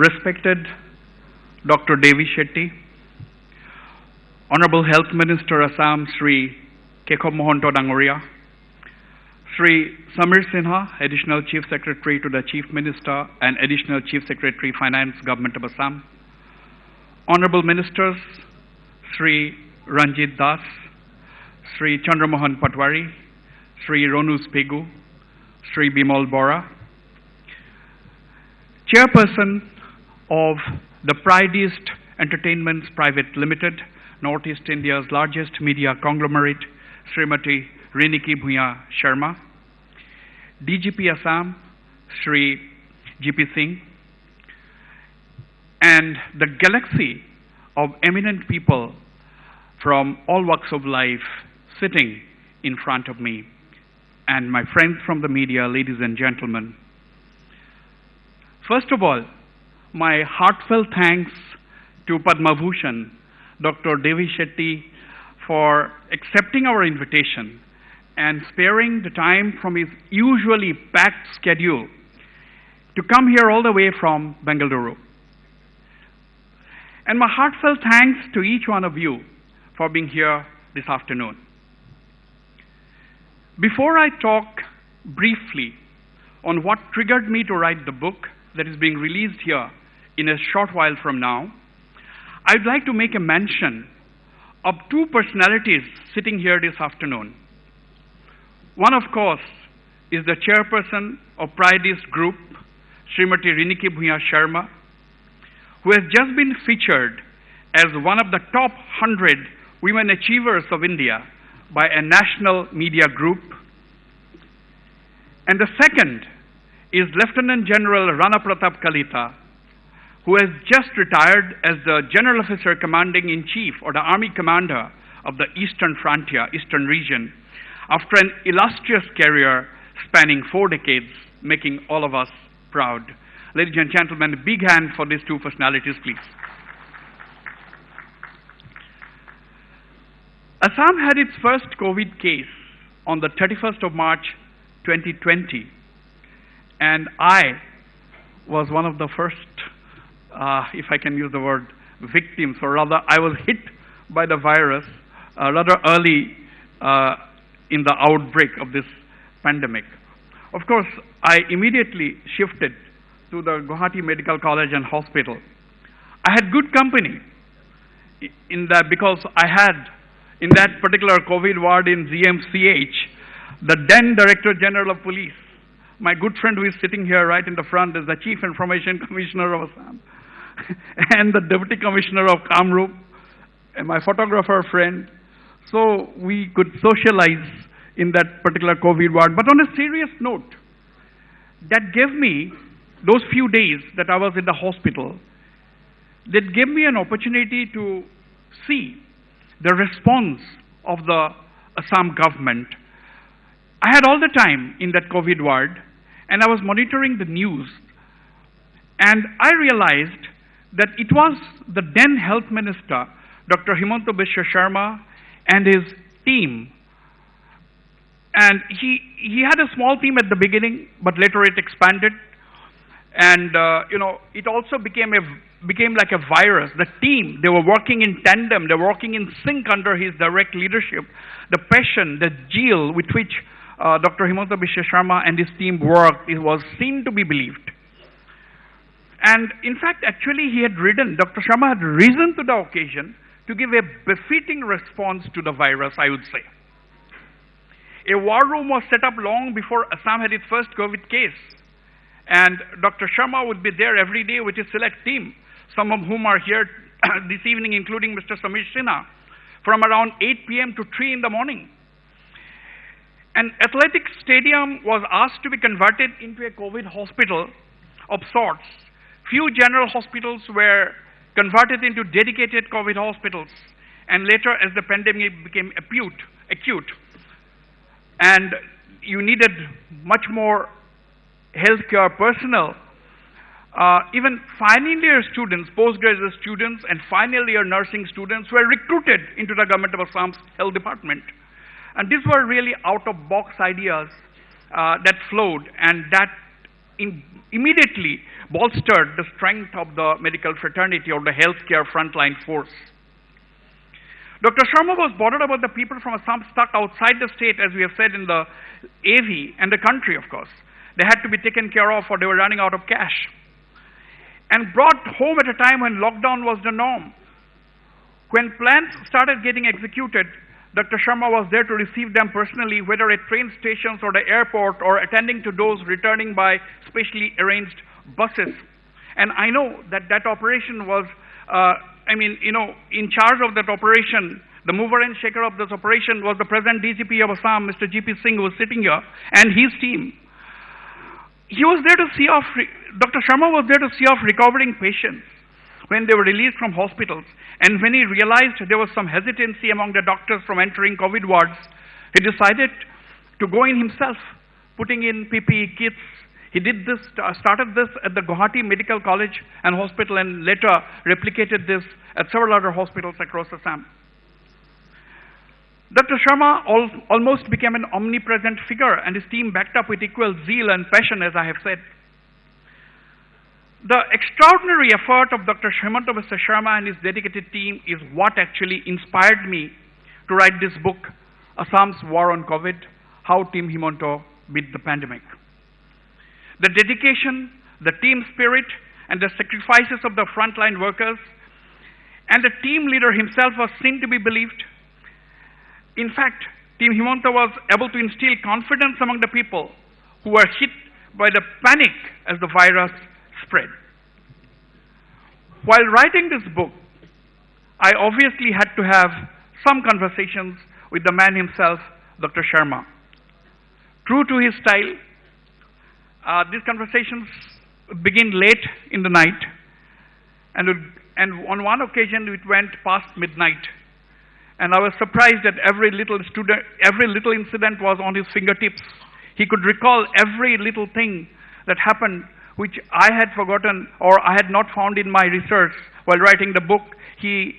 Respected Dr. Devi Shetty, Honorable Health Minister Assam Sri Kekhob Mohanto Dangoria, Sri Samir Sinha, Additional Chief Secretary to the Chief Minister and Additional Chief Secretary Finance Government of Assam, Honorable Ministers Sri Ranjit Das, Sri Chandramohan Patwari, Sri Ronus Pegu, Sri Bimal Bora, Chairperson of the Pride East Entertainments Private Limited, Northeast India's largest media conglomerate, Srimati Reniki Bhuya Sharma, DGP Assam, Sri GP Singh, and the galaxy of eminent people from all walks of life sitting in front of me, and my friends from the media, ladies and gentlemen. First of all, my heartfelt thanks to Padma Bhushan, Dr. Devi Shetty, for accepting our invitation and sparing the time from his usually packed schedule to come here all the way from Bengaluru. And my heartfelt thanks to each one of you for being here this afternoon. Before I talk briefly on what triggered me to write the book that is being released here in a short while from now, I'd like to make a mention of two personalities sitting here this afternoon. One, of course, is the chairperson of Pride East Group, Srimati Reniki Bhuya Sharma, who has just been featured as one of the top 100 women achievers of India by a national media group. And the second is Lieutenant General Rana Pratap Kalita, who has just retired as the General Officer Commanding-in-Chief or the Army Commander of the Eastern Frontier, Eastern Region, after an illustrious career spanning 4 decades, making all of us proud. Ladies and gentlemen, a big hand for these two personalities, please. Assam had its first COVID case on the 31st of March 2020, and I was one of the first, if I can use the word, victims, or rather I was hit by the virus rather early in the outbreak of this pandemic. Of course, I immediately shifted to the Guwahati Medical College and Hospital. I had good company in that, because I had in that particular COVID ward in GMCH, the then Director General of Police, my good friend who is sitting here right in the front, is the Chief Information Commissioner of Assam, and the Deputy Commissioner of Kamrup, and my photographer friend. So we could socialize in that particular COVID ward. But on a serious note, that gave me, those few days that I was in the hospital, that gave me an opportunity to see the response of the Assam government. I had all the time in that COVID ward, and I was monitoring the news, and I realized that it was the then Health Minister, Dr. Himanta Sharma, and his team. And he had a small team at the beginning, but later it expanded. And it also became like a virus. The team, they were working in tandem, they were working in sync under his direct leadership. The passion, the zeal with which Dr. Himanta Sharma and his team worked, it was seen to be believed. And in fact, actually Dr. Sharma had risen to the occasion to give a befitting response to the virus, I would say. A war room was set up long before Assam had its first COVID case. And Dr. Sharma would be there every day with his select team, some of whom are here this evening, including Mr. Samir Sinha, from around 8 p.m. to 3 in the morning. An athletic stadium was asked to be converted into a COVID hospital of sorts. Few general hospitals were converted into dedicated COVID hospitals. And later, as the pandemic became acute, and you needed much more healthcare personnel, even final year students, postgraduate students, and final year nursing students were recruited into the Government of Assam's health department. And these were really out-of-box ideas that flowed, and that immediately bolstered the strength of the medical fraternity or the healthcare frontline force. Dr. Sharma was bothered about the people from Assam stuck outside the state, as we have said, in the AV and the country, of course. They had to be taken care of or they were running out of cash. And brought home at a time when lockdown was the norm. When plans started getting executed, Dr. Sharma was there to receive them personally, whether at train stations or the airport or attending to those returning by specially arranged buses. And I know that that operation was, in charge of that operation, the mover and shaker of this operation was the present DGP of Assam, Mr. G.P. Singh, who was sitting here, and his team. He was there to see off, Dr. Sharma was there to see off recovering patients when they were released from hospitals. And when he realized there was some hesitancy among the doctors from entering COVID wards, he decided to go in himself, putting in PPE kits. He did this, started this at the Guwahati Medical College and Hospital, and later replicated this at several other hospitals across Assam. Dr. Sharma almost became an omnipresent figure, and his team backed up with equal zeal and passion, as I have said. The extraordinary effort of Dr. Himanta Sharma and his dedicated team is what actually inspired me to write this book, Assam's War on COVID, How Team Himanta Beat the Pandemic. The dedication, the team spirit, and the sacrifices of the frontline workers, and the team leader himself was seen to be believed. In fact, Team Himanta was able to instill confidence among the people who were hit by the panic as the virus spread. While writing this book, I obviously had to have some conversations with the man himself, Dr. Sharma. True to his style, these conversations begin late in the night, and on one occasion it went past midnight. And I was surprised that every little incident was on his fingertips. He could recall every little thing that happened, which I had forgotten or I had not found in my research while writing the book. He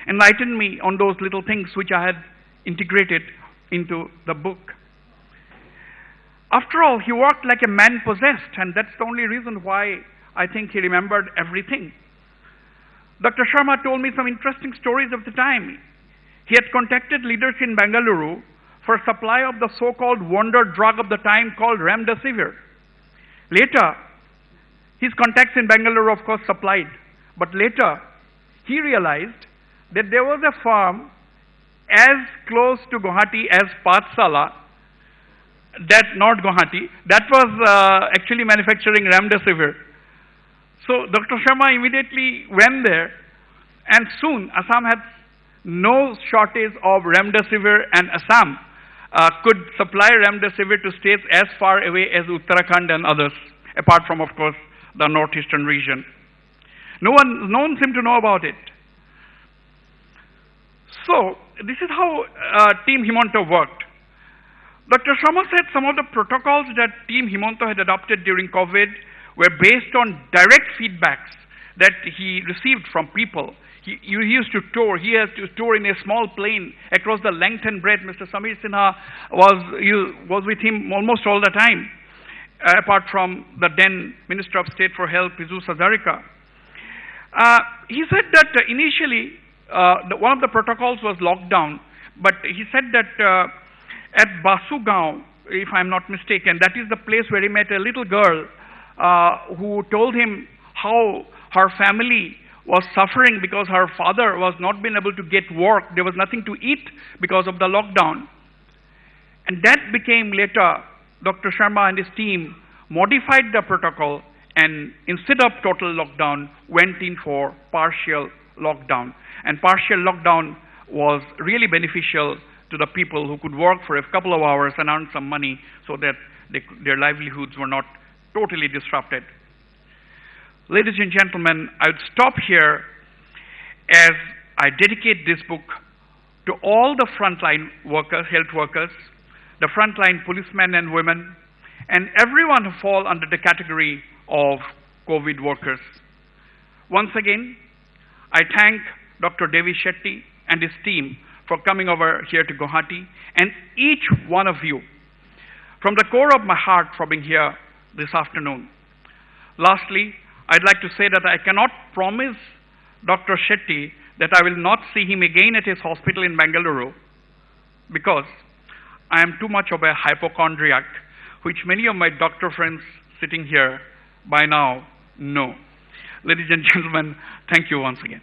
enlightened me on those little things which I had integrated into the book. After all, he worked like a man possessed, and that's the only reason why I think he remembered everything. Dr. Sharma told me some interesting stories of the time. He had contacted leaders in Bengaluru for supply of the so-called wonder drug of the time called remdesivir. Later, his contacts in Bengaluru, of course, supplied. But later, he realized that there was a farm as close to Guwahati as Pathsala, not Guwahati, that was actually manufacturing remdesivir. So Dr. Sharma immediately went there, and soon Assam had no shortage of remdesivir, and Assam could supply remdesivir to states as far away as Uttarakhand and others, apart from, of course, the northeastern region. No one seemed to know about it. So this is how Team Himanta worked. Dr. Sharma said some of the protocols that Team Himanta had adopted during COVID were based on direct feedbacks that he received from people. He used to tour. He has to tour in a small plane across the length and breadth. Mr. Samir Sinha was with him almost all the time, apart from the then Minister of State for Health, Piju Hazarika. He said that initially one of the protocols was lockdown, but he said that at Basugao, if I'm not mistaken, that is the place where he met a little girl who told him how her family was suffering because her father was not being able to get work. There was nothing to eat because of the lockdown. And that became later, Dr. Sharma and his team modified the protocol, and instead of total lockdown, went in for partial lockdown. And partial lockdown was really beneficial to the people who could work for a couple of hours and earn some money so that their livelihoods were not totally disrupted. Ladies and gentlemen, I would stop here as I dedicate this book to all the frontline workers, health workers, the frontline policemen and women, and everyone who fall under the category of COVID workers. Once again, I thank Dr. Devi Shetty and his team for coming over here to Guwahati, and each one of you, from the core of my heart, for being here. this afternoon. Lastly, I'd like to say that I cannot promise Dr. Shetty that I will not see him again at his hospital in Bengaluru, because I am too much of a hypochondriac, which many of my doctor friends sitting here by now know. Ladies and gentlemen, thank you once again.